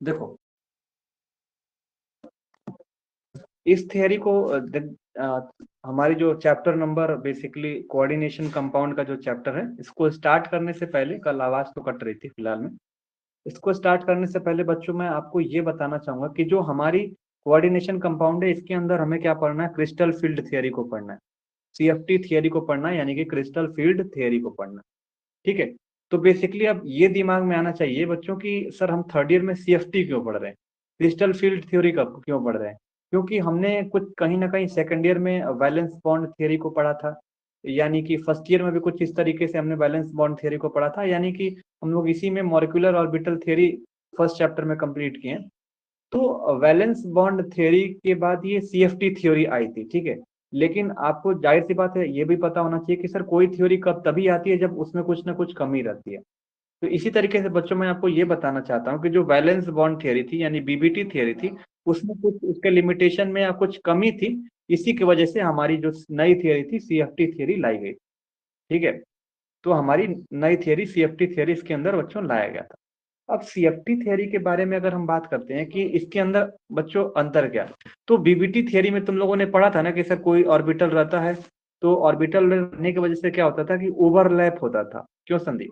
देखो, इस थियरी को हमारी जो chapter number basically coordination compound का जो चैप्टर है, इसको स्टार्ट करने से पहले, कल आवाज तो कट रही थी फिलहाल में, इसको स्टार्ट करने से पहले बच्चों मैं आपको ये बताना चाहूंगा कि जो हमारी कोऑर्डिनेशन कंपाउंड है, इसके अंदर हमें क्या पढ़ना है, क्रिस्टल फील्ड थियरी को पढ़ना है, सीएफटी थियरी को पढ़ना है, यानी कि क्रिस्टल फील्ड थियरी को पढ़ना है। ठीक है। तो बेसिकली अब ये दिमाग में आना चाहिए बच्चों की सर हम थर्ड ईयर में सीएफटी क्यों पढ़ रहे हैं, क्रिस्टल फील्ड थ्योरी का क्यों पढ़ रहे हैं, क्योंकि हमने कुछ कहीं ना कहीं सेकंड ईयर में वैलेंस बॉन्ड थ्योरी को पढ़ा था, यानी कि फर्स्ट ईयर में भी कुछ इस तरीके से हमने वैलेंस बॉन्ड थ्योरी को पढ़ा था, यानी कि हम लोग इसी में molecular orbital theory first chapter में कंप्लीट किए। तो वैलेंस बॉन्ड थ्योरी के बाद ये सीएफटी थ्योरी आई थी। ठीक है। लेकिन आपको जाहिर सी बात है ये भी पता होना चाहिए कि सर कोई थ्योरी कब तभी आती है जब उसमें कुछ ना कुछ कमी रहती है। तो इसी तरीके से बच्चों मैं आपको ये बताना चाहता हूँ कि जो वैलेंस बॉन्ड थ्योरी थी यानी बीबीटी थ्योरी थी, उसमें कुछ उसके लिमिटेशन में या कुछ कमी थी, इसी की वजह से हमारी जो नई थ्योरी थी सीएफटी थ्योरी लाई गई। ठीक है। तो हमारी नई थ्योरी सीएफटी थ्योरी इसके अंदर बच्चों लाया गया था। अब सीएफटी थ्योरी के बारे में अगर हम बात करते हैं कि इसके अंदर बच्चों अंतर क्या, तो बीबीटी थ्योरी में तुम लोगों ने पढ़ा था ना कि सर कोई ऑर्बिटल रहता है, तो ऑर्बिटल रहने की वजह से क्या होता था कि ओवरलैप होता था। क्यों संदीप?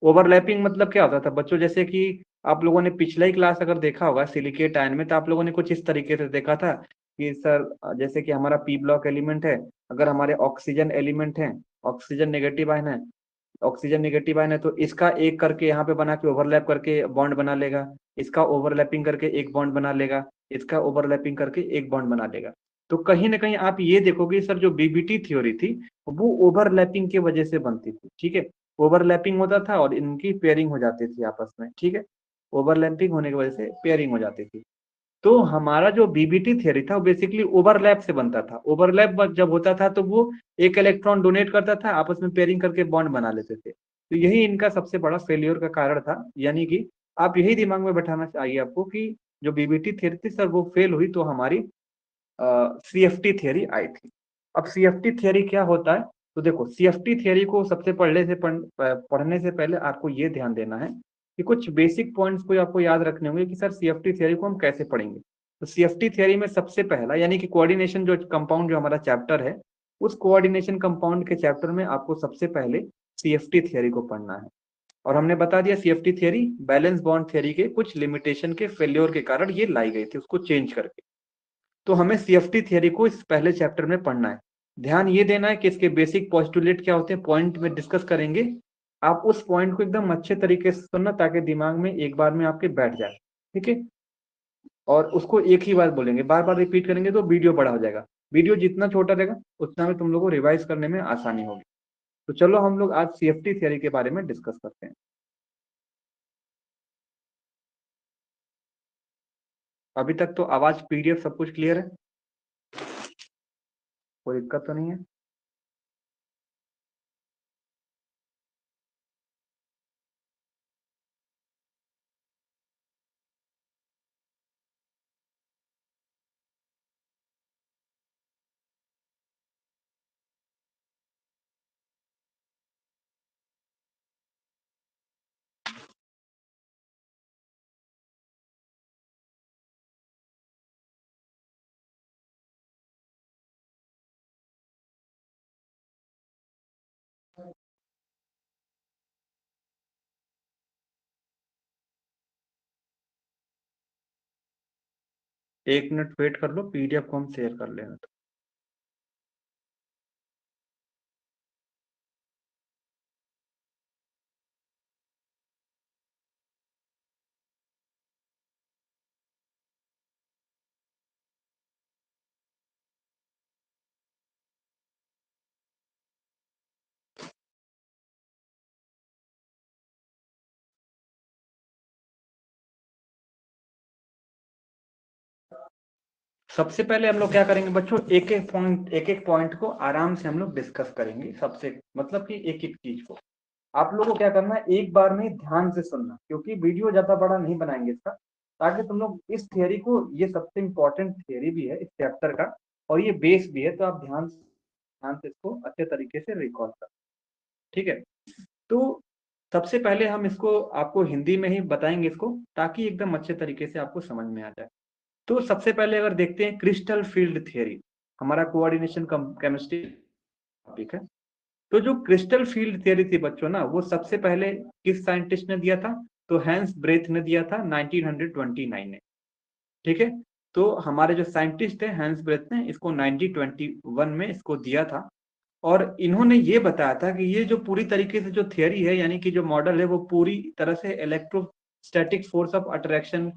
ओवरलैपिंग मतलब क्या होता था बच्चों, जैसे कि आप लोगों ने पिछला ही क्लास अगर देखा होगा सिलिकेट आयन में, तो आप लोगों ने कुछ इस तरीके से देखा था कि सर जैसे कि हमारा पी ब्लॉक एलिमेंट है, अगर हमारे ऑक्सीजन एलिमेंट है, ऑक्सीजन नेगेटिव आयन है, ऑक्सीजन नेगेटिव आयन है, तो इसका एक करके यहाँ पे बना के ओवरलैप करके बॉन्ड बना लेगा, इसका ओवरलैपिंग करके एक बॉन्ड बना लेगा, इसका ओवरलैपिंग करके एक बॉन्ड बना लेगा। तो कहीं ना कहीं आप ये देखोगे सर जो बीबीटी थ्योरी थी वो ओवरलैपिंग की वजह से बनती थी। ठीक है। ओवरलैपिंग होता था और इनकी पेयरिंग हो जाती थी आपस में। ठीक है। ओवरलैपिंग होने की वजह से पेयरिंग हो जाती थी। तो हमारा जो बीबीटी थ्योरी था वो बेसिकली ओवरलैप से बनता था। ओवरलैप जब होता था तो वो एक इलेक्ट्रॉन डोनेट करता था, आपस में पेयरिंग करके बॉन्ड बना लेते थे। तो यही इनका सबसे बड़ा फेल्योर का कारण था, यानी कि आप यही दिमाग में बैठाना चाहिए आपको कि जो बीबीटी थ्योरी थी सर वो फेल हुई तो हमारी सीएफटी थ्योरी आई थी। अब सीएफटी थ्योरी क्या होता है, तो देखो सीएफटी थ्योरी को सबसे पढ़ने से पहले आपको ये ध्यान देना है कि कुछ बेसिक पॉइंट्स को आपको याद रखने होंगे कि सर सीएफटी थ्योरी को हम कैसे पढ़ेंगे। तो सीएफटी थ्योरी में सबसे पहला यानी कि कोऑर्डिनेशन जो कंपाउंड जो हमारा चैप्टर है, उस कोऑर्डिनेशन कंपाउंड के चैप्टर में आपको सबसे पहले सीएफटी थ्योरी को पढ़ना है। और हमने बता दिया CFT theory valence bond theory के कुछ लिमिटेशन के फेल्योर के कारण ये लाई गई थी, उसको चेंज करके। तो हमें सीएफटी थ्योरी को इस पहले चैप्टर में पढ़ना है। ध्यान ये देना है कि इसके बेसिक पोस्टुलेट क्या होते हैं, पॉइंट में डिस्कस करेंगे। आप उस पॉइंट को एकदम अच्छे तरीके से सुनना ताकि दिमाग में एक बार में आपके बैठ जाए। ठीक है। और उसको एक ही बार बोलेंगे, बार बार रिपीट करेंगे तो वीडियो बड़ा हो जाएगा। वीडियो जितना छोटा रहेगा उतना में तुम लोगों को रिवाइज करने में आसानी होगी। तो चलो हम लोग आज सीएफटी थ्योरी के बारे में डिस्कस करते हैं। अभी तक तो आवाज पीडीएफ सब कुछ क्लियर है, कोई दिक्कत तो नहीं है? एक मिनट वेट कर लो, पीडीएफ को हम शेयर कर लेना। सबसे पहले हम लोग क्या करेंगे बच्चों, एक एक पॉइंट को आराम से हम लोग डिस्कस करेंगे। सबसे मतलब कि एक एक चीज को आप लोगों को क्या करना है, एक बार में ध्यान से सुनना, क्योंकि वीडियो ज्यादा बड़ा नहीं बनाएंगे इसका, ताकि तुम लोग इस थियरी को, ये सबसे इंपॉर्टेंट थियरी भी है इस चैप्टर का और ये बेस भी है, तो आप ध्यान से इसको अच्छे तरीके से रिकॉल कर। ठीक है। तो सबसे पहले हम इसको आपको हिंदी में ही बताएंगे इसको, ताकि एकदम अच्छे तरीके से आपको समझ में आ जाए। तो सबसे पहले अगर देखते हैं क्रिस्टल फील्ड थ्योरी, हमारा कोऑर्डिनेशन केमिस्ट्री टॉपिक है। तो जो क्रिस्टल फील्ड थ्योरी थी बच्चों ना, वो सबसे पहले किस साइंटिस्ट ने दिया था? तो हैंस ब्रेथ ने दिया था 1929 में। ठीक है, तो हमारे जो साइंटिस्ट है हैंस ब्रेथ ने इसको 1921 में इसको दिया था। और इन्होंने ये बताया था कि ये जो पूरी तरीके से जो थियरी है, यानी कि जो मॉडल है, वो पूरी तरह से इलेक्ट्रोस्टैटिक फोर्स ऑफ अट्रैक्शन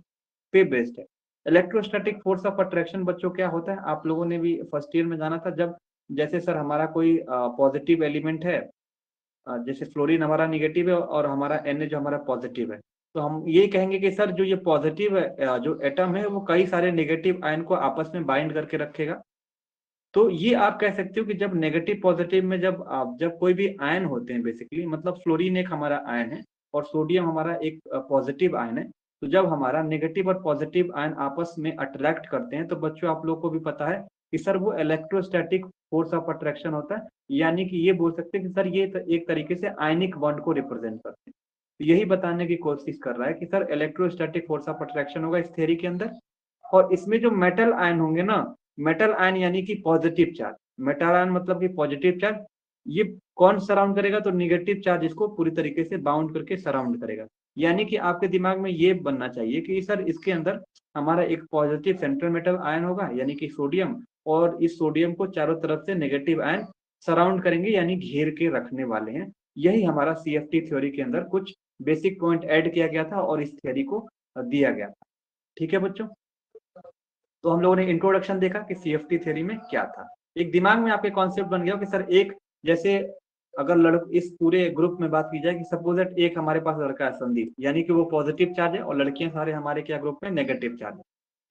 पे बेस्ड है। इलेक्ट्रोस्टैटिक फोर्स ऑफ अट्रैक्शन बच्चों क्या होता है, आप लोगों ने भी फर्स्ट ईयर में जाना था, जब जैसे सर हमारा कोई पॉजिटिव एलिमेंट है, जैसे फ्लोरीन हमारा निगेटिव है और हमारा Na जो हमारा पॉजिटिव है, तो हम ये कहेंगे कि सर जो ये पॉजिटिव जो एटम है वो कई सारे नेगेटिव आयन को आपस में बाइंड करके रखेगा। तो ये आप कह सकते हो कि जब नेगेटिव पॉजिटिव में जब कोई भी आयन होते हैं, बेसिकली मतलब फ्लोरीन एक हमारा आयन है और सोडियम हमारा एक पॉजिटिव आयन है। तो जब हमारा नेगेटिव और पॉजिटिव आयन आपस में अट्रैक्ट करते हैं, तो बच्चों आप लोग को भी पता है कि सर वो इलेक्ट्रोस्टैटिक फोर्स ऑफ अट्रैक्शन होता है। यानी कि ये बोल सकते हैं कि सर ये एक तरीके से आयनिक बॉन्ड को रिप्रेजेंट करते हैं। तो यही बताने की कोशिश कर रहा है कि sir electrostatic force of attraction होगा इस थ्योरी के अंदर। और इसमें जो मेटल आयन होंगे ना, मेटल आयन यानी कि पॉजिटिव चार्ज, मेटल आयन मतलब कि पॉजिटिव चार्ज, ये कौन सराउंड करेगा? तो निगेटिव चार्ज इसको पूरी तरीके से बाउंड करके सराउंड करेगा। यानी कि आपके दिमाग में ये बनना चाहिए कि सर इसके अंदर हमारा एक पॉजिटिव सेंट्रल मेटल आयन होगा यानी कि सोडियम, और इस सोडियम को चारों तरफ से नेगेटिव आयन सराउंड करेंगे यानी घेर के रखने वाले हैं। यही हमारा सीएफटी थ्योरी के अंदर कुछ बेसिक पॉइंट ऐड किया गया था और इस थ्योरी को दिया गया था। ठीक है बच्चों, तो हम लोगों ने इंट्रोडक्शन देखा कि सीएफटी थ्योरी में क्या था। एक दिमाग में आपके कॉन्सेप्ट बन गया कि सर एक, जैसे अगर इस पूरे ग्रुप में बात की जाए कि सपोज दैट एक हमारे पास लड़का है संदीप, यानी कि वो पॉजिटिव चार्ज है और लड़कियां सारे हमारे क्या ग्रुप में नेगेटिव चार्ज है।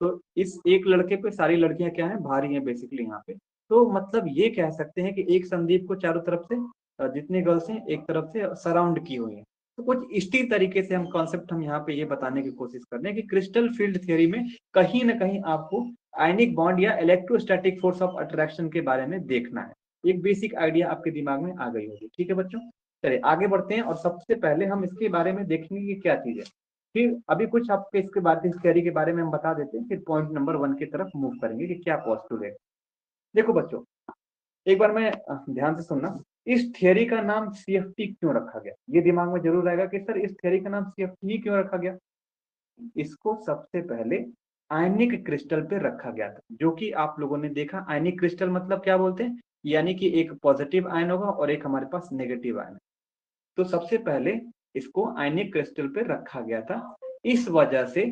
तो इस एक लड़के पे सारी लड़कियां क्या है? भारी हैं बेसिकली यहाँ पे। तो मतलब ये कह सकते हैं कि एक संदीप को चारों तरफ से जितनी गर्ल्स हैं एक तरफ से सराउंड की हुई है। तो कुछ इसी तरीके से हम कॉन्सेप्ट हम यहाँ पे ये बताने की कोशिश कर रहे हैं कि क्रिस्टल फील्ड थ्योरी में कहीं ना कहीं आपको आयनिक बॉन्ड या इलेक्ट्रोस्टैटिक फोर्स ऑफ अट्रैक्शन के बारे में देखना है। एक बेसिक आइडिया आपके दिमाग में आ गई होगी। ठीक है बच्चों, चलिए आगे बढ़ते हैं और सबसे पहले हम इसके बारे में देखेंगे कि क्या चीज है। फिर अभी कुछ आपके इसके बाद इस थ्योरी के बारे में हम बता देते हैं, फिर पॉइंट नंबर 1 की तरफ मूव करेंगे कि क्या पॉजिटिव है। देखो बच्चों, एक बार मैं ध्यान से सुनना, इस थ्योरी का नाम सीएफटी क्यों रखा गया? ये दिमाग में जरूर आएगा कि सर इस थ्योरी का नाम सीएफटी क्यों रखा गया। इसको सबसे पहले आयनिक क्रिस्टल पे रखा गया था, जो कि आप लोगों ने देखा। आयनिक क्रिस्टल मतलब क्या बोलते हैं? यानी कि एक पॉजिटिव आयन होगा और एक हमारे पास नेगेटिव आयन। तो सबसे पहले इसको आयनिक क्रिस्टल पे रखा गया था, इस वजह से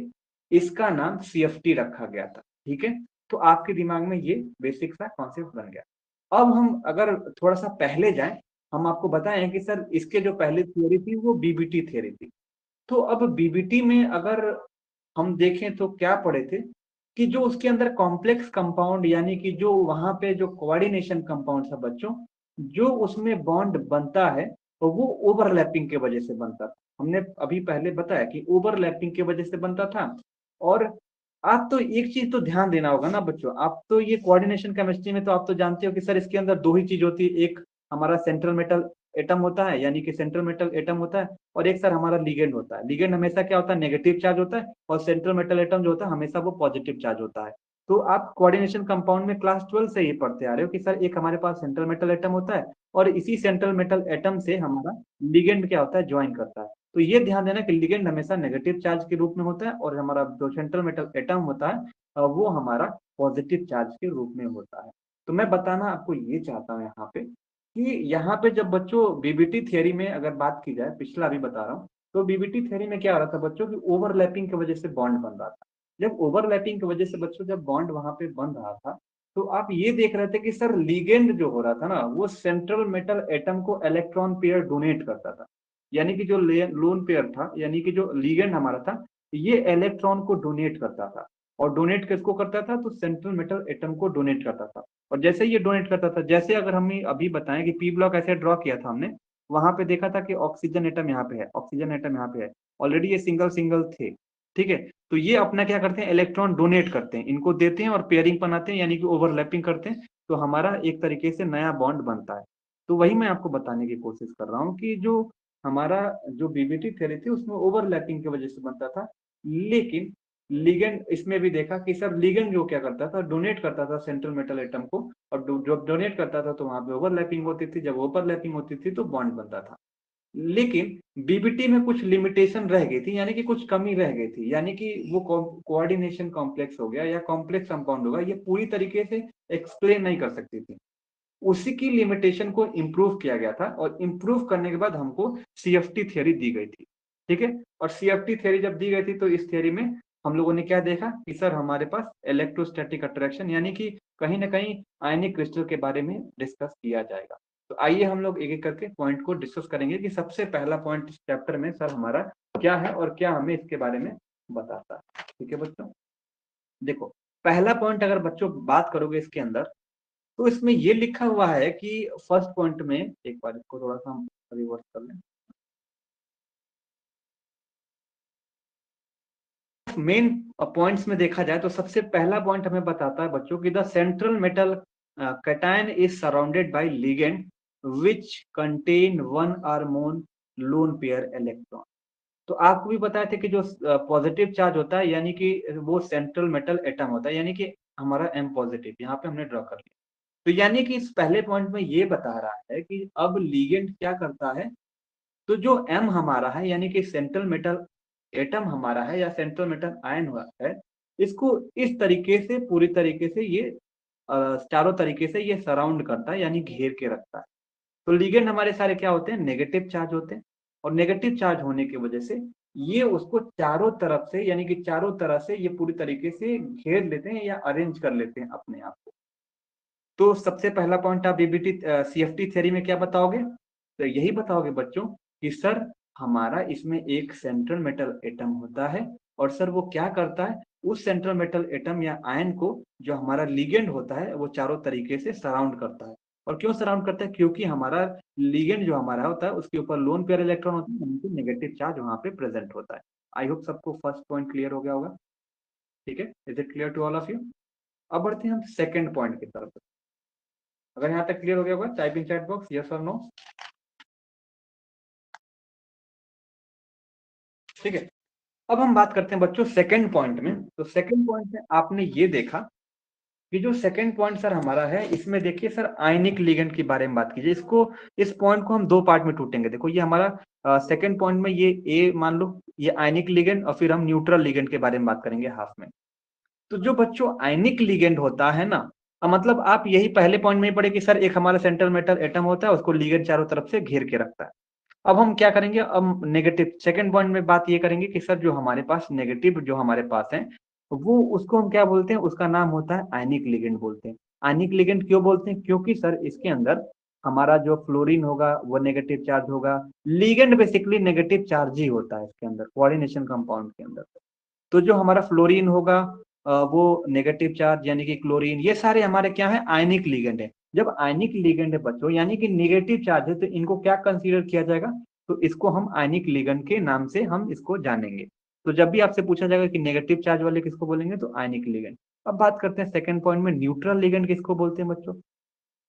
इसका नाम सीएफटी रखा गया था। ठीक है, तो आपके दिमाग में ये बेसिक सा कॉन्सेप्ट बन गया। अब हम अगर थोड़ा सा पहले जाएं, हम आपको बताएं कि सर इसके जो पहले थ्योरी थी वो बीबीटी थ्योरी थी। तो अब बीबीटी में अगर हम देखें तो क्या पढ़े थे कि जो उसके अंदर कॉम्प्लेक्स कंपाउंड, यानी कि जो वहां पे जो कोऑर्डिनेशन कंपाउंड था बच्चों, जो उसमें बॉन्ड बनता है तो वो ओवरलैपिंग के वजह से बनता था। हमने अभी पहले बताया कि ओवरलैपिंग के वजह से बनता था। और आप तो एक चीज तो ध्यान देना होगा ना बच्चों, आप तो ये कोऑर्डिनेशन केमिस्ट्री में तो आप तो जानते हो कि सर इसके अंदर दो ही चीज होती है, एक हमारा सेंट्रल मेटल एटम होता है यानी कि सेंट्रल मेटल एटम होता है, और एक सर हमारा लिगेंड होता है। लिगेंड हमेशा क्या होता है? नेगेटिव चार्ज होता है, और सेंट्रल मेटल एटम जो होता है हमेशा वो पॉजिटिव चार्ज होता है। तो आप कोऑर्डिनेशन कंपाउंड में क्लास 12 से ही पढ़ते आ रहे हो कि सर एक हमारे पास सेंट्रल मेटल एटम होता है और इसी सेंट्रल मेटल एटम से हमारा लिगेंड क्या होता है? ज्वाइन करता है। तो ये ध्यान देना कि लिगेंड हमेशा नेगेटिव चार्ज के रूप में होता है और हमारा जो सेंट्रल मेटल एटम होता है वो हमारा पॉजिटिव चार्ज के रूप में होता है। तो मैं बताना आपको ये चाहता हूँ यहाँ पे कि यहाँ पे जब बच्चों बीबीटी थियरी में अगर बात की जाए, पिछला भी बता रहा हूँ, तो बीबीटी थियरी में क्या हो रहा था बच्चों की ओवरलैपिंग की वजह से बॉन्ड बन रहा था। जब ओवरलैपिंग की वजह से बच्चों जब बॉन्ड वहां पे बन रहा था, तो आप ये देख रहे थे कि सर लिगेंड जो हो रहा था ना, वो सेंट्रल मेटल एटम को इलेक्ट्रॉन पेयर डोनेट करता था। यानी कि जो लोन पेयर था, यानी कि जो लिगेंड हमारा था, ये इलेक्ट्रॉन को डोनेट करता था। और डोनेट किसको करता था? तो सेंट्रल मेटल एटम को डोनेट करता था। और जैसे ये डोनेट करता था, जैसे अगर हम अभी बताएं कि पी ब्लॉक ऐसे ड्रॉ किया था हमने, वहां पे देखा था कि ऑक्सीजन एटम यहाँ पे है, ऑक्सीजन एटम यहाँ पे है, ऑलरेडी ये सिंगल सिंगल थे। ठीक है, तो ये अपना क्या करते हैं? इलेक्ट्रॉन डोनेट करते हैं, इनको देते हैं और पेयरिंग बनाते हैं यानी कि ओवरलैपिंग करते हैं। तो हमारा एक तरीके से नया बॉन्ड बनता है। तो वही मैं आपको बताने की कोशिश कर रहा हूँ कि जो हमारा जो बीबीटी थ्योरी थी उसमें ओवरलैपिंग की वजह से बनता था। लेकिन लिगेंड इसमें भी देखा कि सर लिगेंड जो क्या करता था, डोनेट करता था सेंट्रल मेटल एटम को, और जब डोनेट करता था तो वहां पे ओवरलैपिंग होती थी, जब ओवरलैपिंग होती थी तो बॉन्ड बनता था। लेकिन बीबीटी में कुछ लिमिटेशन रह गई थी, यानी कि कुछ कमी रह गई थी, यानी कि वो कोऑर्डिनेशन कॉम्प्लेक्स हो गया या कॉम्प्लेक्स कंपाउंड होगा, ये पूरी तरीके से एक्सप्लेन नहीं कर सकती थी। उसी की लिमिटेशन को इम्प्रूव किया गया था, और इम्प्रूव करने के बाद हमको सीएफटी थ्योरी दी गई थी। ठीक है, और सीएफटी थ्योरी जब दी गई थी तो इस थ्योरी में हम लोगों ने क्या देखा कि सर हमारे पास इलेक्ट्रोस्टैटिक अट्रैक्शन, यानी कि कहीं ना कहीं आयनिक क्रिस्टल के बारे में डिस्कस किया जाएगा। तो आइए हम लोग एक एक करके पॉइंट को डिस्कस करेंगे कि सबसे पहला पॉइंट इस चैप्टर में सर हमारा क्या है और क्या हमें इसके बारे में बताता है। ठीक है बच्चों, देखो पहला पॉइंट अगर बच्चों बात करोगे इसके अंदर, तो इसमें ये लिखा हुआ है कि फर्स्ट पॉइंट में, एक बार इसको थोड़ा सा हम रिवर्स कर लें, मेन पॉइंट्स में देखा जाए तो सबसे पहला पॉइंट हमें बताता है बच्चों की the central metal cation is surrounded by ligand which contain one और मोर लोन पेयर इलेक्ट्रॉन। तो आपको भी बताया था कि जो पॉजिटिव चार्ज होता है यानी कि वो सेंट्रल मेटल एटम होता है, यानी कि हमारा एम पॉजिटिव यहाँ पे हमने ड्रॉ कर लिया। तो यानी कि इस पहले पॉइंट में ये बता रहा है कि अब लिगेंड क्या करता है, तो जो एम हमारा है यानी कि सेंट्रल मेटल एटम हमारा है या सेंट्रल मेटल आयन हुआ है, इसको इस तरीके से पूरी तरीके से ये चारों तरीके से ये सराउंड करता है, यानी घेर के रखता है। तो लिगेंड हमारे सारे क्या होते हैं, नेगेटिव चार्ज होते हैं, और नेगेटिव चार्ज होने की वजह से ये उसको चारों तरफ से, यानी कि चारों तरह से ये पूरी तरीके से घेर लेते हैं या अरेंज कर लेते हैं अपने आप को। तो सबसे पहला पॉइंट आप बीबीटी सीएफटी थ्योरी में क्या बताओगे, तो यही बताओगे बच्चों कि सर हमारा इसमें एक सेंट्रल मेटल एटम होता है, और सर वो क्या करता है, उस सेंट्रल मेटल एटम या आयन को जो हमारा लिगेंड होता है वो चारों तरीके से सराउंड करता है। और क्यों सराउंड करता है, क्योंकि हमारा लिगेंड जो हमारा होता है उसके ऊपर लोन पेयर इलेक्ट्रॉन होता है, यानी कि नेगेटिव चार्ज वहां पे प्रेजेंट होता है। आई होप सबको फर्स्ट पॉइंट क्लियर हो गया होगा। ठीक है, is it clear to all of you. अब बढ़ते हैं हम सेकंड पॉइंट की तरफ। अगर यहाँ तक क्लियर हो गया होगा type in chat box yes और नो। ठीक है, अब हम बात करते हैं बच्चों सेकंड पॉइंट में। तो सेकंड पॉइंट में आपने ये देखा कि जो सेकंड पॉइंट सर हमारा है, इसमें देखिए सर आयनिक लिगेंड के बारे में बात कीजिए। इसको इस पॉइंट को हम दो पार्ट में टूटेंगे। देखो ये हमारा सेकंड पॉइंट में ये ए मान लो ये आयनिक लिगेंड, और फिर हम न्यूट्रल लिगेंड के बारे में बात करेंगे हाफ में। तो जो बच्चों आयनिक लिगेंड होता है ना, मतलब आप यही पहले पॉइंट में ही पढ़े कि सर एक हमारा सेंट्रल मेटल एटम होता है, उसको लिगेंड चारों तरफ से घेर के रखता है। अब हम क्या करेंगे, अब नेगेटिव सेकंड पॉइंट में बात ये करेंगे कि सर जो हमारे पास नेगेटिव जो हमारे पास है, वो उसको हम क्या बोलते हैं, उसका नाम होता है आयनिक लिगेंड बोलते हैं। आयनिक लिगेंड क्यों बोलते हैं, क्योंकि सर इसके अंदर हमारा जो फ्लोरीन होगा वो नेगेटिव चार्ज होगा। लिगेंड बेसिकली नेगेटिव चार्ज ही होता है इसके अंदर, कोऑर्डिनेशन कंपाउंड के अंदर। तो जो हमारा फ्लोरीन होगा वो नेगेटिव चार्ज, यानी कि क्लोरीन, ये सारे हमारे क्या है, आयनिक लिगेंड है। जब आयनिक लिगेंड है बच्चों, यानी कि नेगेटिव चार्ज है, तो इनको क्या कंसीडर किया जाएगा, तो इसको हम आयनिक लिगेंड के नाम से हम इसको जानेंगे। तो जब भी आपसे पूछा जाएगा कि नेगेटिव चार्ज वाले किसको बोलेंगे, तो आयनिक लिगेंड। अब बात करते हैं सेकंड पॉइंट में, न्यूट्रल लिगेंड किसको बोलते हैं बच्चों।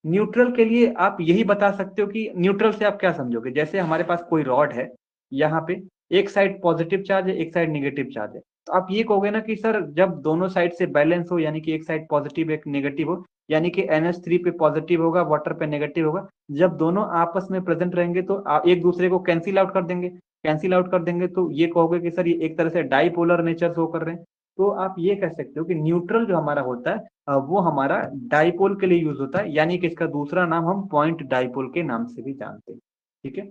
न्यूट्रल के लिए आप यही बता सकते हो कि न्यूट्रल से आप क्या समझोगे, जैसे हमारे पास कोई रॉड है, यहाँ पे एक साइड पॉजिटिव चार्ज है, एक साइड नेगेटिव चार्ज है। तो आप ये कहोगे ना कि सर जब दोनों साइड से बैलेंस हो, यानी कि एक साइड पॉजिटिव एक नेगेटिव हो, यानी कि NH3 पे पॉजिटिव होगा, वाटर पे नेगेटिव होगा, जब दोनों आपस में प्रेजेंट रहेंगे तो आप एक दूसरे को कैंसिल आउट कर देंगे। कैंसिल आउट कर देंगे तो ये कहोगे कि सर ये एक तरह से डाइपोलर नेचर शो कर रहे हैं। तो आप ये कह सकते हो कि न्यूट्रल जो हमारा होता है वो हमारा डाइपोल के लिए यूज होता है, यानी कि इसका दूसरा नाम हम पॉइंट डाइपोल के नाम से भी जानते हैं। ठीक है,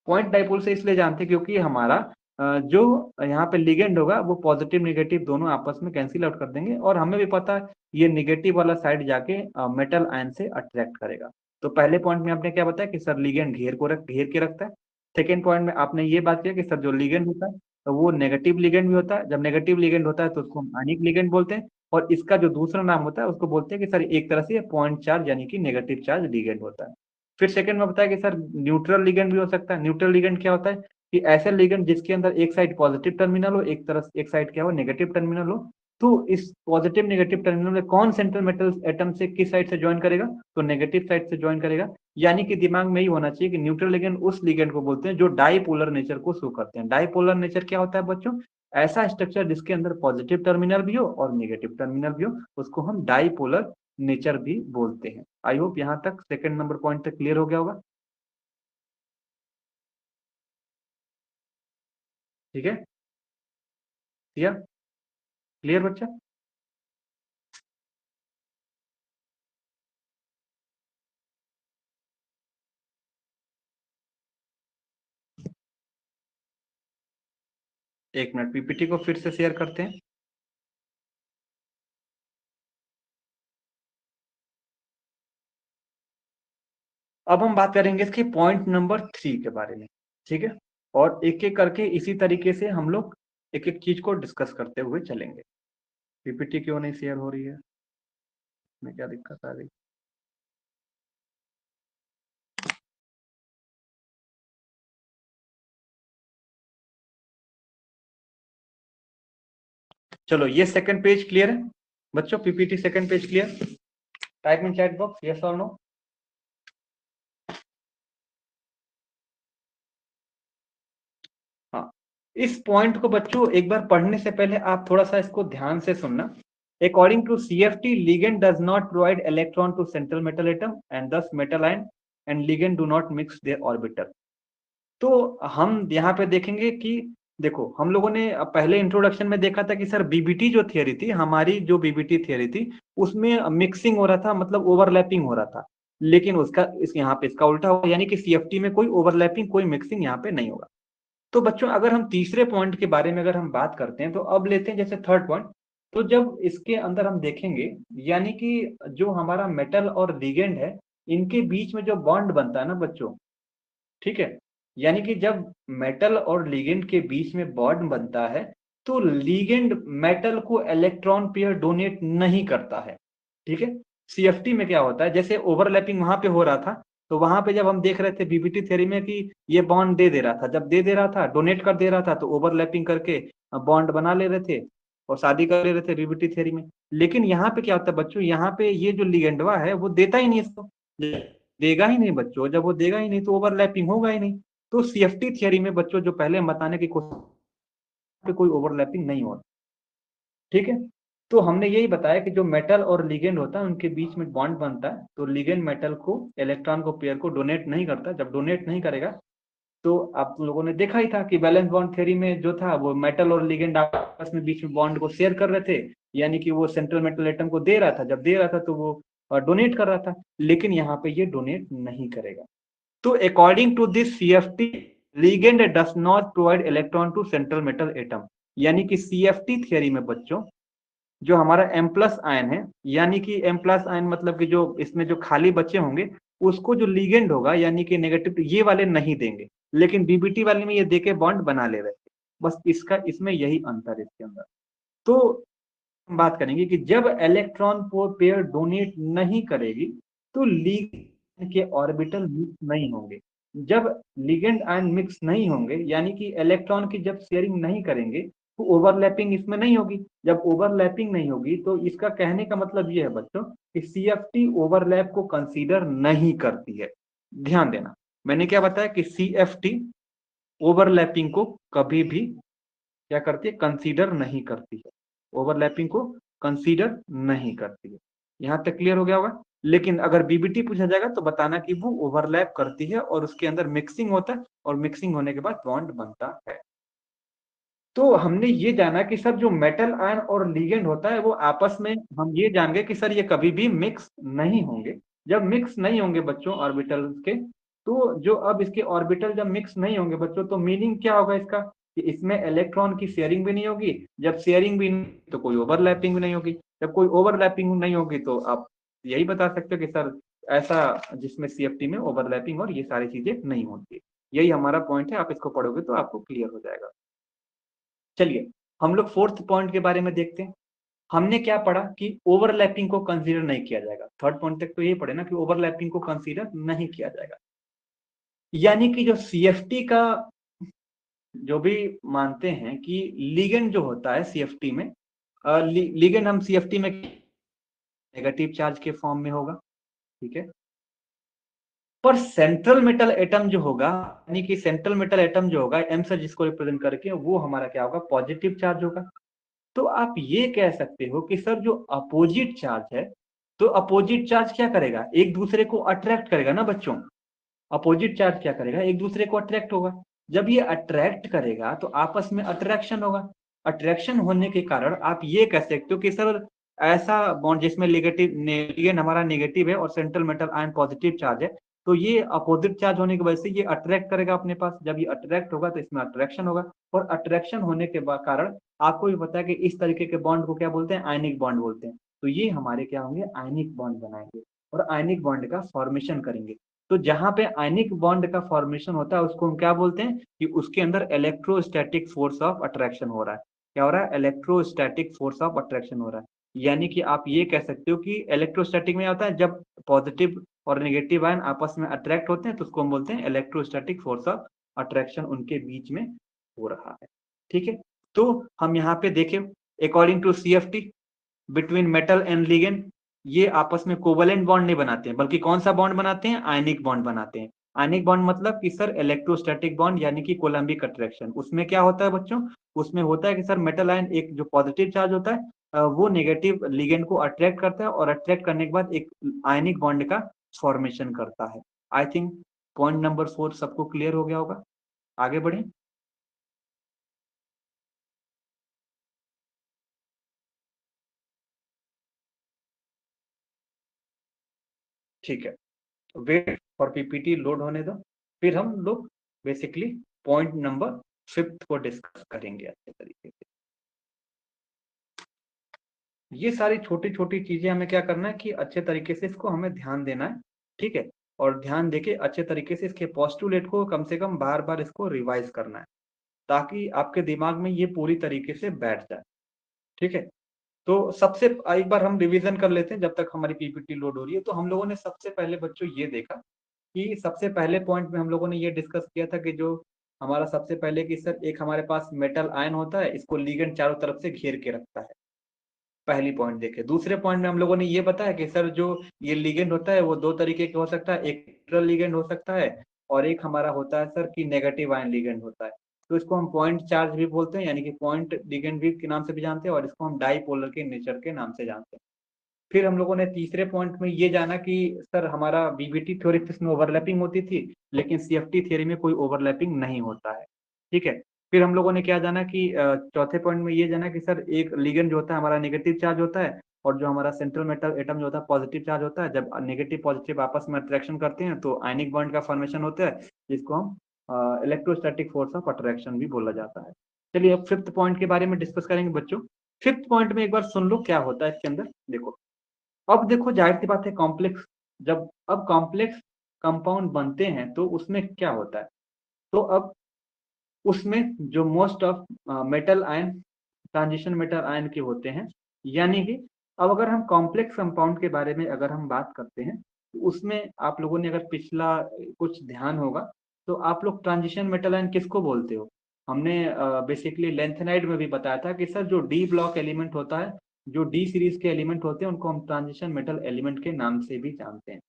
पॉइंट डाइपोल से इसलिए जानते हैं क्योंकि हमारा जो यहाँ पे लिगेंड होगा वो पॉजिटिव नेगेटिव दोनों आपस में कैंसिल आउट कर देंगे, और हमें भी पता है ये नेगेटिव वाला साइड जाके मेटल आयन से अट्रैक्ट करेगा। तो पहले पॉइंट में आपने क्या बताया कि सर लिगेंड घेर के रखता है। सेकेंड पॉइंट में आपने ये बात किया कि सर जो लिगेंड होता है तो वो नेगेटिव लिगेंड भी होता है। जब नेगेटिव लिगेंड होता है तो उसको हम आयनिक लिगेंड बोलते हैं, और इसका जो दूसरा नाम होता है उसको बोलते हैं कि सर एक तरह से पॉइंट चार्ज यानी कि नेगेटिव चार्ज लिगेंड होता है। फिर सेकंड में बताया कि सर न्यूट्रल लिगेंड भी हो सकता है। न्यूट्रल लिगेंड क्या होता है कि ऐसे लिगेंड जिसके अंदर एक साइड पॉजिटिव टर्मिनल हो, एक साइड क्या हो, नेगेटिव टर्मिनल हो, तो इस पॉजिटिव नेगेटिव टर्मिनल में कौन सेंट्रल मेटल एटम से किस साइड से ज्वाइन करेगा, तो नेगेटिव साइड से ज्वाइन करेगा। यानी कि दिमाग में ही होना चाहिए कि न्यूट्रल लिगेंड उस लिगेंड को बोलते हैं जो डाईपोलर नेचर को शो करते हैं। डाईपोलर नेचर क्या होता है बच्चों, ऐसा स्ट्रक्चर जिसके अंदर पॉजिटिव टर्मिनल भी हो और नेगेटिव टर्मिनल भी हो, उसको हम डाईपोलर नेचर भी बोलते हैं। आई होप यहां तक सेकंड नंबर पॉइंट तक क्लियर हो गया होगा। ठीक है, क्लियर, क्लियर बच्चा। एक मिनट, पीपीटी को फिर से शेयर करते हैं। अब हम बात करेंगे इसके पॉइंट नंबर 3 के बारे में। ठीक है, और एक एक करके इसी तरीके से हम लोग एक एक चीज को डिस्कस करते हुए चलेंगे। पीपीटी क्यों नहीं शेयर हो रही है, इसमें क्या दिक्कत आ रही। चलो, ये सेकंड पेज क्लियर है बच्चों, PPT second page clear. Type in chat box yes और नो। हाँ, इस पॉइंट को बच्चों एक बार पढ़ने से पहले आप थोड़ा सा इसको ध्यान से सुनना। According to CFT, ligand does not provide electron to central metal atom and thus metal ion and ligand do not mix their orbital। तो हम यहाँ पे देखेंगे कि देखो, हम लोगों ने पहले इंट्रोडक्शन में देखा था कि सर बीबीटी जो थियरी थी, हमारी जो बीबीटी थियरी थी उसमें मिक्सिंग हो रहा था, मतलब ओवरलैपिंग हो रहा था। लेकिन उसका यहाँ पे इसका उल्टा हुआ, यानी कि CFT में कोई ओवरलैपिंग कोई मिक्सिंग यहाँ पे नहीं होगा। तो बच्चों अगर हम तीसरे पॉइंट के बारे में अगर हम बात करते हैं, तो अब लेते हैं जैसे थर्ड पॉइंट। तो जब इसके अंदर हम देखेंगे, यानी कि जो हमारा मेटल और लिगेंड है, इनके बीच में जो बॉन्ड बनता है ना बच्चों, ठीक है, यानी कि जब मेटल और लिगेंड के बीच में बॉन्ड बनता है, तो लिगेंड मेटल को इलेक्ट्रॉन पेयर डोनेट नहीं करता है। ठीक है, CFT में क्या होता है, जैसे ओवरलैपिंग वहां पे हो रहा था, तो वहां पे जब हम देख रहे थे बीबीटी थ्योरी में कि ये बॉन्ड दे दे रहा था, जब दे दे रहा था डोनेट कर दे रहा था, तो ओवरलैपिंग करके बॉन्ड बना ले रहे थे और शादी कर ले रहे थे बीबीटी थ्योरी में। लेकिन यहाँ पे क्या होता है बच्चों, यहाँ पे ये जो लिगेंडवा है वो देता ही नहीं इसको, देगा ही नहीं बच्चों। जब वो देगा ही नहीं तो ओवरलैपिंग होगा ही नहीं। तो CFT थियरी में बच्चों जो पहले हम बताने की कोशिश पे कोई ओवरलैपिंग नहीं होता। ठीक है, तो हमने यही बताया कि जो मेटल और लिगेंड होता है उनके बीच में बॉन्ड बनता है, तो लिगेंड मेटल को इलेक्ट्रॉन को पेयर को डोनेट नहीं करता। जब डोनेट नहीं करेगा, तो आप लोगों ने देखा ही था कि बैलेंस बॉन्ड थ्योरी में जो था वो मेटल और लिगेंड आपस में बीच में बॉन्ड को शेयर कर रहे थे, यानी कि वो सेंट्रल मेटल एटम को दे रहा था, जब दे रहा था तो वो डोनेट कर रहा था। लेकिन यहाँ पे ये डोनेट नहीं करेगा। तो according to this CFT, ligand does not provide electron to central metal atom। यानी कि CFT थियरी में बच्चों जो हमारा M प्लस आयन है, यानी कि M प्लस आयन मतलब कि जो इसमें जो खाली बच्चे होंगे, उसको जो लिगेंड होगा यानी कि नेगेटिव, ये वाले नहीं देंगे। लेकिन बीबीटी वाले में ये देके बॉन्ड बना ले रहे थे। बस इसका इसमें यही अंतर है इसके अंदर। तो हम बात करेंगे कि जब इलेक्ट्रॉन को पेयर डोनेट नहीं करेगी, तो लिगेंड के ऑर्बिटल मिक्स नहीं होंगे। जब लिगेंड आयन मिक्स नहीं होंगे, यानी कि इलेक्ट्रॉन की जब शेयरिंग नहीं करेंगे, तो ओवरलैपिंग इसमें नहीं होगी। जब ओवरलैपिंग नहीं होगी, तो इसका कहने का मतलब ये है बच्चों कि CFT ओवरलैप को कंसीडर नहीं करती है। ध्यान देना, मैंने क्या बताया कि CFT ओवरलैपिंग को कभी भी क्या करती है, कंसीडर नहीं करती है। ओवरलैपिंग को कंसीडर नहीं करती है। यहां तक क्लियर हो गया होगा। लेकिन अगर बीबीटी पूछा जाएगा तो बताना कि वो ओवरलैप करती है और उसके अंदर मिक्सिंग होता है, और मिक्सिंग होने के बाद बॉन्ड बनता है। तो हमने ये जाना कि सर जो मेटल आयन और लिगेंड होता है वो आपस में, हम ये जान गए कि सर ये कभी भी मिक्स नहीं होंगे। जब मिक्स नहीं होंगे बच्चों ऑर्बिटल के, तो जो अब इसके ऑर्बिटल जब मिक्स नहीं होंगे बच्चों, तो मीनिंग क्या होगा इसका कि इसमें इलेक्ट्रॉन की शेयरिंग भी नहीं होगी। जब शेयरिंग भी नहीं तो कोई ओवरलैपिंग भी नहीं होगी। जब कोई ओवरलैपिंग नहीं होगी तो आप यही बता सकते हो कि सर ऐसा जिसमें CFT में ओवरलैपिंग और ये सारी चीजें नहीं होती। यही हमारा पॉइंट है, आप इसको पढ़ोगे तो आपको क्लियर हो जाएगा। चलिए, हम लोग फोर्थ पॉइंट के बारे में देखते हैं। हमने क्या पढ़ा कि ओवरलैपिंग को कंसीडर नहीं किया जाएगा। थर्ड पॉइंट तक तो ये पढ़े ना कि ओवरलैपिंग को कंसीडर नहीं किया जाएगा। यानी कि जो CFT का जो भी मानते हैं कि लिगेंड जो होता है CFT में, लिगेंड हम CFT में नेगेटिव चार्ज के फॉर्म में होगा, ठीक है। पर सेंट्रल मेटल एटम जो होगा, यानी कि सेंट्रल मेटल एटम जो होगा एम से जिसको रिप्रेजेंट करके, वो हमारा क्या होगा, पॉजिटिव चार्ज होगा। तो आप ये कह सकते हो कि सर जो अपोजिट चार्ज है, तो अपोजिट चार्ज क्या करेगा, एक दूसरे को अट्रैक्ट करेगा ना बच्चों। अपोजिट चार्ज क्या करेगा, एक दूसरे को अट्रैक्ट होगा। जब ये अट्रैक्ट करेगा तो आपस में अट्रैक्शन होगा। अट्रैक्शन होने के कारण आप ये कह सकते हो कि सर ऐसा बॉन्ड जिसमें लिगेंड हमारा नेगेटिव है और central metal ion positive charge है, तो ये अपोजिट चार्ज होने की वजह से ये अट्रैक्ट करेगा अपने पास। जब ये अट्रैक्ट होगा तो इसमें अट्रैक्शन होगा, और अट्रैक्शन होने के कारण आपको भी पता है कि इस तरीके के बॉन्ड को क्या बोलते हैं, आयनिक बॉन्ड बोलते हैं। तो ये हमारे क्या होंगे, आयनिक बॉन्ड बनाएंगे और आयनिक बॉन्ड का फॉर्मेशन करेंगे। तो जहां पे आयनिक बॉन्ड का फॉर्मेशन होता है उसको हम क्या बोलते हैं, कि उसके अंदर इलेक्ट्रोस्टैटिक फोर्स ऑफ अट्रैक्शन हो रहा है। क्या हो रहा है, इलेक्ट्रोस्टैटिक फोर्स ऑफ अट्रैक्शन हो रहा है। यानी कि आप ये कह सकते हो कि इलेक्ट्रोस्टैटिक में आता है जब पॉजिटिव और नेगेटिव आयन आपस में अट्रैक्ट होते हैं, तो उसको हम बोलते हैं इलेक्ट्रोस्टैटिक फोर्स ऑफ अट्रैक्शन उनके बीच में हो रहा है, ठीक है। तो हम यहाँ पे देखें, according to CFT, between metal and ligand, ये आपस में कोवलेंट बॉन्ड नहीं बनाते हैं, बल्कि कौन सा बॉन्ड बनाते हैं, आयनिक बॉन्ड बनाते हैं। आयनिक बॉन्ड मतलब कि सर इलेक्ट्रोस्टैटिक बॉन्ड, यानी कि कोलम्बिक अट्रैक्शन। उसमें क्या होता है बच्चों, उसमें होता है कि सर मेटल आयन एक जो पॉजिटिव चार्ज होता है वो नेगेटिव लिगेंड को अट्रैक्ट करता है, और अट्रैक्ट करने के बाद एक आयनिक बॉन्ड का फॉर्मेशन करता है। आई थिंक पॉइंट नंबर 4 सबको क्लियर हो गया होगा। आगे बढ़े। ठीक है, वेट फॉर PPT लोड होने दो, फिर हम लोग बेसिकली पॉइंट नंबर 5 को डिस्कस करेंगे अच्छे तरीके से। ये सारी छोटी छोटी चीजें हमें क्या करना है कि अच्छे तरीके से इसको हमें ध्यान देना है, ठीक है। और ध्यान देके अच्छे तरीके से इसके पोस्टुलेट को कम से कम बार बार इसको रिवाइज करना है, ताकि आपके दिमाग में ये पूरी तरीके से बैठ जाए, ठीक है। तो सबसे एक बार हम रिवीजन कर लेते हैं जब तक हमारी PPT लोड हो रही है। तो हम लोगों ने सबसे पहले बच्चों ये देखा कि सबसे पहले पॉइंट में हम लोगों ने ये डिस्कस किया था कि जो हमारा सबसे पहले कि सर एक हमारे पास मेटल आयन होता है, इसको लिगेंड चारों तरफ से घेर के रखता है। पहली पॉइंट देखे। दूसरे पॉइंट में हम लोगों ने ये बताया कि सर जो ये लिगेंड होता है वो दो तरीके का हो सकता है, एक न्यूट्रल लिगेंड हो सकता है, और एक हमारा होता है सर कि नेगेटिव आयन लिगेंड होता है। तो इसको हम पॉइंट चार्ज भी बोलते हैं, यानी कि पॉइंट लिगेंड भी के नाम से भी जानते हैं, और इसको हम डाईपोलर के नेचर के नाम से जानते हैं। फिर हम लोगों ने तीसरे पॉइंट में ये जाना कि सर हमारा BBT थ्योरी में ओवरलैपिंग होती थी, लेकिन CFT थ्योरी में कोई ओवरलैपिंग नहीं होता है, ठीक है। फिर हम लोगों ने क्या जाना कि चौथे पॉइंट में ये जाना कि सर एक लिगेंड जो होता है हमारा नेगेटिव चार्ज होता है, और जो हमारा सेंट्रल मेटल एटम जो होता है पॉजिटिव चार्ज होता है। जब नेगेटिव पॉजिटिव आपस में अट्रैक्शन करते हैं तो आयनिक बॉन्ड का फॉर्मेशन होता है, जिसको हम इलेक्ट्रोस्टैटिक फोर्स ऑफ अट्रैक्शन भी बोला जाता है। चलिए अब फिफ्थ पॉइंट के बारे में डिस्कस करेंगे बच्चों। फिफ्थ पॉइंट में एक बार सुन लो क्या होता है इसके अंदर। देखो, अब देखो जाहिर सी बात है, कॉम्प्लेक्स जब अब कॉम्प्लेक्स कंपाउंड बनते हैं तो उसमें क्या होता है, तो अब उसमें जो most of metal ion transition metal ion के होते हैं। यानी कि अब अगर हम कॉम्प्लेक्स कंपाउंड के बारे में अगर हम बात करते हैं, तो उसमें आप लोगों ने अगर पिछला कुछ ध्यान होगा, तो आप लोग ट्रांजिशन मेटल आयन किसको बोलते हो। हमने बेसिकली लेंथेनाइड में भी बताया था कि सर जो डी ब्लॉक एलिमेंट होता है, जो डी सीरीज के एलिमेंट होते हैं, उनको हम ट्रांजिशन मेटल एलिमेंट के नाम से भी जानते हैं।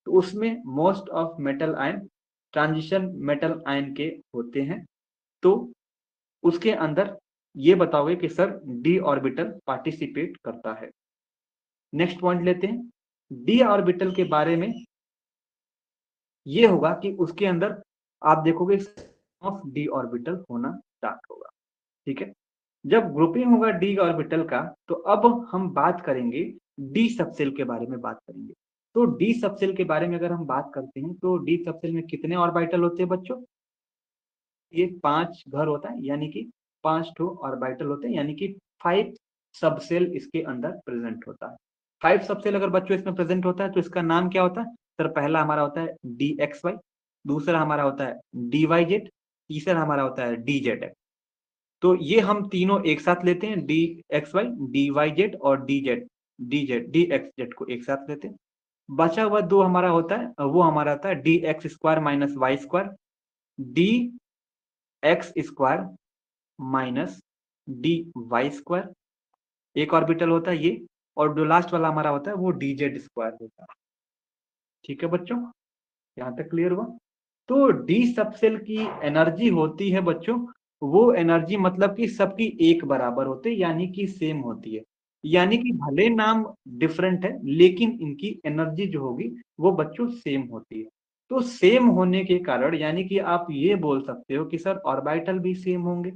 तो उसमें most of metal ion transition metal ion के होते हैं। तो उसके अंदर ये बताओगे कि सर डी ऑर्बिटल पार्टिसिपेट करता है। नेक्स्ट पॉइंट लेते हैं। डी ऑर्बिटल के बारे में ये होगा कि उसके अंदर आप देखोगे ऑफ डी ऑर्बिटल होना स्टार्ट होगा, ठीक है। जब ग्रुपिंग होगा डी ऑर्बिटल का, तो अब हम बात करेंगे डी सबसेल के बारे में बात करेंगे। तो डी सबसेल के बारे में अगर हम बात करते हैं, तो डी सबसेल में कितने ऑर्बिटल होते हैं बच्चों, ये 5 घर होता है, यानी कि 5 ठो ऑर्बिटल होते हैं, यानी कि 5 सबसेल इसके अंदर प्रेजेंट होता है। 5 सबसेल अगर बच्चों इसमें प्रेजेंट होता है तो इसका नाम क्या होता है, सर पहला हमारा होता है DXY, दूसरा हमारा होता है DYZ, तीसरा हमारा होता है DZX। तो ये हम तीनों एक साथ लेते हैं, DXY, DYZ और DXZ को एक साथ लेते हैं। बचा हुआ दो हमारा होता है, वो हमारा होता है DX square minus Y square, DX square minus DY square, एक ऑर्बिटल होता है ये, और जो लास्ट वाला हमारा होता है वो dz स्क्वायर होता है। ठीक है बच्चों, यहाँ तक क्लियर हुआ? तो डी सबसेल की एनर्जी होती है बच्चों, वो एनर्जी मतलब कि सबकी एक बराबर होती है, यानी कि सेम होती है। यानी कि भले नाम डिफरेंट है लेकिन इनकी एनर्जी जो होगी वो बच्चों सेम होती है। तो सेम होने के कारण यानी कि आप ये बोल सकते हो कि सर ऑर्बिटल भी सेम होंगे,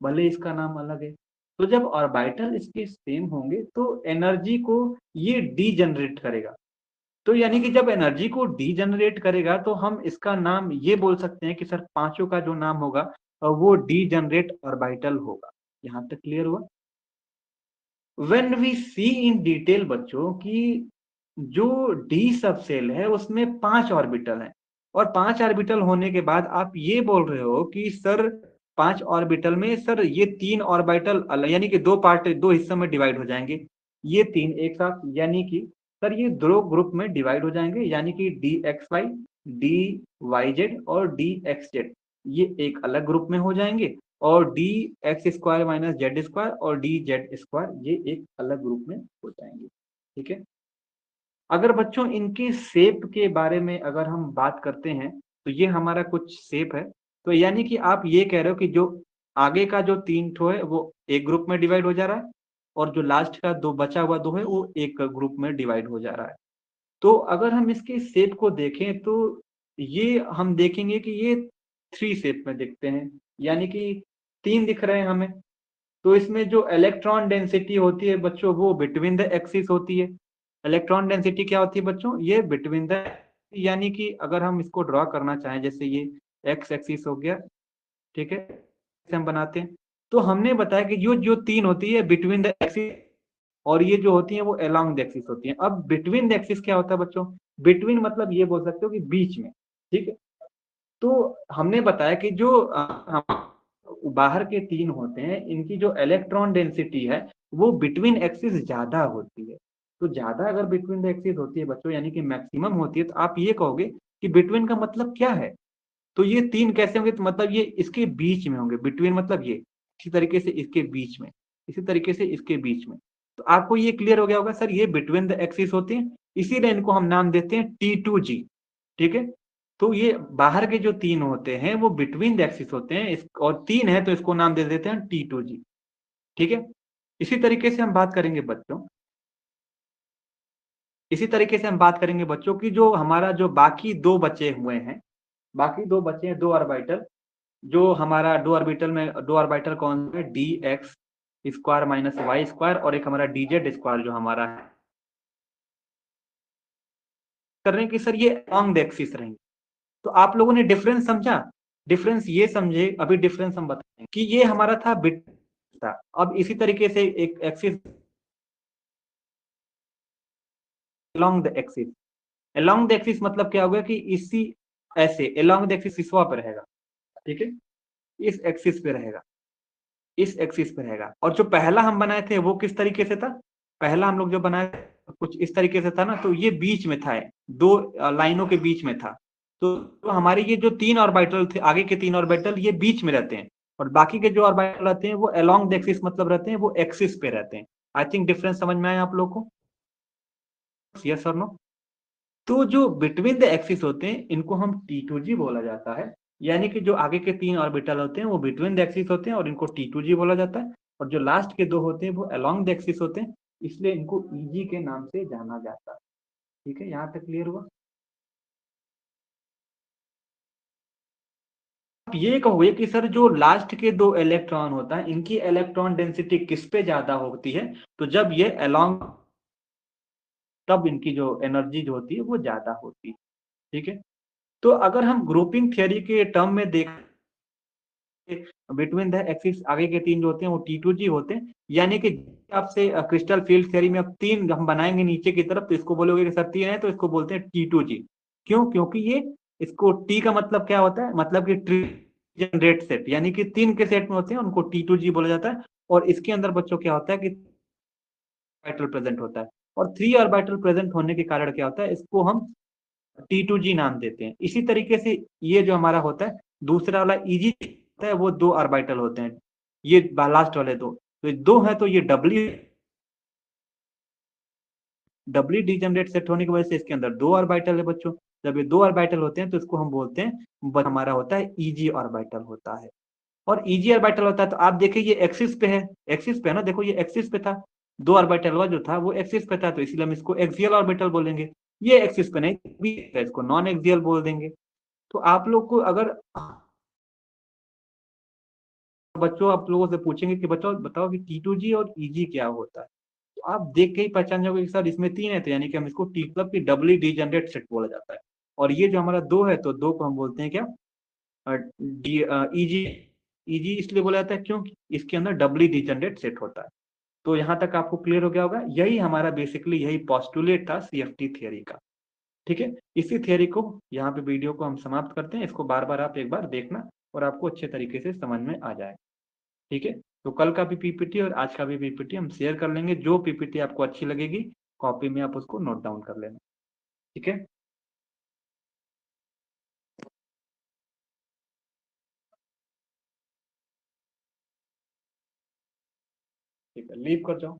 भले इसका नाम अलग है। तो जब ऑर्बिटल इसके सेम होंगे तो एनर्जी को ये डी जनरेट करेगा। तो यानी कि जब एनर्जी को डी जनरेट करेगा तो हम इसका नाम ये बोल सकते हैं कि सर पांचों का जो नाम होगा वो डी जनरेट ऑर्बिटल होगा। यहां तक क्लियर हुआ? When we see in detail बच्चों कि जो डी सबसेल है उसमें 5 ऑर्बिटल हैं, और 5 ऑर्बिटल होने के बाद आप ये बोल रहे हो कि सर 5 ऑर्बिटल में सर ये 3 ऑर्बिटल यानी कि दो पार्ट, दो हिस्सों में डिवाइड हो जाएंगे, ये तीन एक साथ, यानी कि सर ये दो ग्रुप में डिवाइड हो जाएंगे, यानी कि D X Y, D Y Z और डी एक्स जेड, ये एक अलग ग्रुप में हो जाएंगे, और D X square minus Z square और डी जेड स्क्वायर ये एक अलग ग्रुप में हो जाएंगे। ठीक है, अगर बच्चों इनके शेप के बारे में अगर हम बात करते हैं तो ये हमारा कुछ शेप है। तो यानी कि आप ये कह रहे हो कि जो आगे का जो तीन ठो है वो एक ग्रुप में डिवाइड हो जा रहा है, और जो लास्ट का दो बचा हुआ दो है वो एक ग्रुप में डिवाइड हो जा रहा है। तो अगर हम इसके शेप को देखें तो ये हम देखेंगे कि ये थ्री शेप में दिखते हैं, यानी कि तीन दिख रहे हैं हमें। तो इसमें जो इलेक्ट्रॉन डेंसिटी होती है बच्चों वो बिटवीन द एक्सिस होती है। इलेक्ट्रॉन डेंसिटी क्या होती है बच्चों? ये बिटवीन द, यानी कि अगर हम इसको ड्रॉ करना चाहें, जैसे ये एक्स एक्सिस हो गया, ठीक है, इसे हम बनाते हैं। तो हमने बताया कि जो जो तीन होती है बिटवीन द एक्सिस, और ये जो होती है वो अलोंग द एक्सिस होती है। अब बिटवीन द एक्सिस क्या होता है बच्चों? बिटवीन मतलब ये बोल सकते हो कि बीच में। ठीक है, तो हमने बताया कि जो बाहर के तीन होते हैं इनकी जो इलेक्ट्रॉन डेंसिटी है वो बिटवीन एक्सिस ज्यादा होती है। तो ज्यादा अगर बिटवीन द एक्सिस होती है बच्चों, यानी कि मैक्सिमम होती है, तो आप ये कहोगे कि बिटवीन का मतलब क्या है? तो ये तीन कैसे होंगे? तो मतलब ये इसके बीच में होंगे। बिटवीन मतलब ये, इसी तरीके से इसके बीच में, इसी तरीके से इसके बीच में। तो आपको ये क्लियर हो गया होगा सर ये बिटवीन द एक्सिस होते हैं, इसीलिए इनको हम नाम देते हैं T2G। ठीक है, तो ये बाहर के जो तीन होते हैं वो बिटवीन द एक्सिस होते हैं, और तीन है तो इसको नाम दे देते हैं T2G। ठीक है, इसी तरीके से हम बात करेंगे बच्चों, इसी तरीके से हम बात करेंगे बच्चों की जो हमारा जो बाकी दो बचे हुए हैं, बाकी दो बचे हैं दो ऑर्बिटल। जो हमारा दो ऑर्बिटल में दो ऑर्बिटल कौन से? D X square minus Y square, और एक हमारा डी जेड स्क्वायर जो हमारा है, कर रहे हैं कि सर ये अलॉन्ग द एक्सिस रहेंगे। तो आप लोगों ने डिफरेंस समझा? डिफरेंस ये समझे, अभी डिफरेंस हम बताएंगे कि ये हमारा था बिट था। अब इसी तरीके से एक axis along the axis, along the axis मतलब क्या होगा कि इसी ऐसे अलॉन्ग द एक्सिस इस पर रहेगा। ठीक है, इस एक्सिस पे रहेगा, इस एक्सिस पे रहेगा। और जो पहला हम बनाए थे वो किस तरीके से था? पहला हम लोग जो बनाए कुछ इस तरीके से था ना, तो ये बीच में था, दो लाइनों के बीच में था। तो हमारे ये जो तीन ऑर्बिटल थे, आगे के तीन ऑर्बिटल ये बीच में रहते हैं, और बाकी के जो ऑर्बिटल रहते हैं वो अलोंग द एक्सिस मतलब रहते हैं, वो एक्सिस पे रहते हैं। आई थिंक डिफरेंस समझ में आया आप लोग को? यस और नो? तो जो बिटवीन द एक्सिस होते हैं इनको हम T2G बोला जाता है, यानी कि जो आगे के तीन ऑर्बिटल होते हैं वो बिटवीन द एक्सिस होते हैं और इनको T2G बोला जाता है, और जो लास्ट के दो होते हैं वो अलोंग द एक्सिस होते हैं, इसलिए इनको EG के नाम से जाना जाता है। ठीक है, यहाँ तक क्लियर हुआ? आप ये कहोगे कि सर जो लास्ट के दो इलेक्ट्रॉन होता है इनकी इलेक्ट्रॉन डेंसिटी किस पे ज्यादा होती है? तो जब ये अलोंग, तब इनकी जो एनर्जी जो होती है वो ज्यादा होती है। ठीक है, तो अगर हम ग्रुपिंग थियरी के टर्म में देखें बिटवीन द एक्सिस आगे के तीन जो होते हैं वो T2G होते हैं, यानी कि आपसे क्रिस्टल फील्ड थ्योरी में अब तीन हम बनाएंगे नीचे की तरफ तो इसको बोलोगे कि सर तीन है तो इसको बोलते हैं T2G। क्यों? क्योंकि ये इसको टी का मतलब क्या होता है? मतलब कि ट्री जनरेट सेट, यानी कि तीन के सेट में होते हैं उनको T2G बोला जाता है। और इसके अंदर बच्चों क्या होता है कि ऑर्बिटल प्रेजेंट होता है, और थ्री ऑर्बिटल प्रेजेंट होने के कारण क्या होता है, इसको हम T2G नाम देते हैं। इसी तरीके से ये जो हमारा होता है दूसरा वाला EG होता है, वो दो ऑर्बिटल होते हैं, ये लास्ट वाले दो, तो दो है तो ये W डबली डिजेनरेट सेट होने की वजह से इसके अंदर 2 ऑर्बिटल है बच्चों। जब ये 2 ऑर्बिटल होते हैं तो इसको हम बोलते हैं हमारा होता है ईजी ऑर्बिटल होता है। और ईजी ऑर्बिटल होता है तो आप देखिए ये एक्सिस पे है, एक्सिस पे है ना, देखो ये एक्सिस पे था, 2 ऑर्बिटल हुआ जो था वो एक्सिस पे था, तो इसलिए हम इसको एक्सियल ऑर्बिटल बोलेंगे। ये एक्सिस पे नहीं, इसको नॉन एक्सियल बोल देंगे। तो आप लोग को अगर बच्चों आप लोगों से पूछेंगे कि बच्चों बताओ कि T2G और EG क्या होता है, तो आप देख के ही पहचान जाओगे कि सर इसमें 3 है, तो यानी कि हम इसको टी क्लब की डबली डिजेनरेट सेट बोला जाता है। और ये जो हमारा 2 है तो 2 को हम बोलते हैं क्या, ईजी। ईजी इसलिए बोला जाता है क्योंकि इसके अंदर डबली डिजेनरेट सेट होता है। तो यहाँ तक आपको क्लियर हो गया होगा, यही हमारा बेसिकली यही पोस्टुलेट था सीएफटी थियरी का। ठीक है, इसी थियरी को यहाँ पे वीडियो को हम समाप्त करते हैं, इसको बार बार आप एक बार देखना और आपको अच्छे तरीके से समझ में आ जाए। ठीक है, तो कल का भी पीपीटी और आज का भी पीपीटी हम शेयर कर लेंगे, जो पीपीटी आपको अच्छी लगेगी कॉपी में आप उसको नोट डाउन कर लेना। ठीक है, ठीक है, लीव कर जाओ।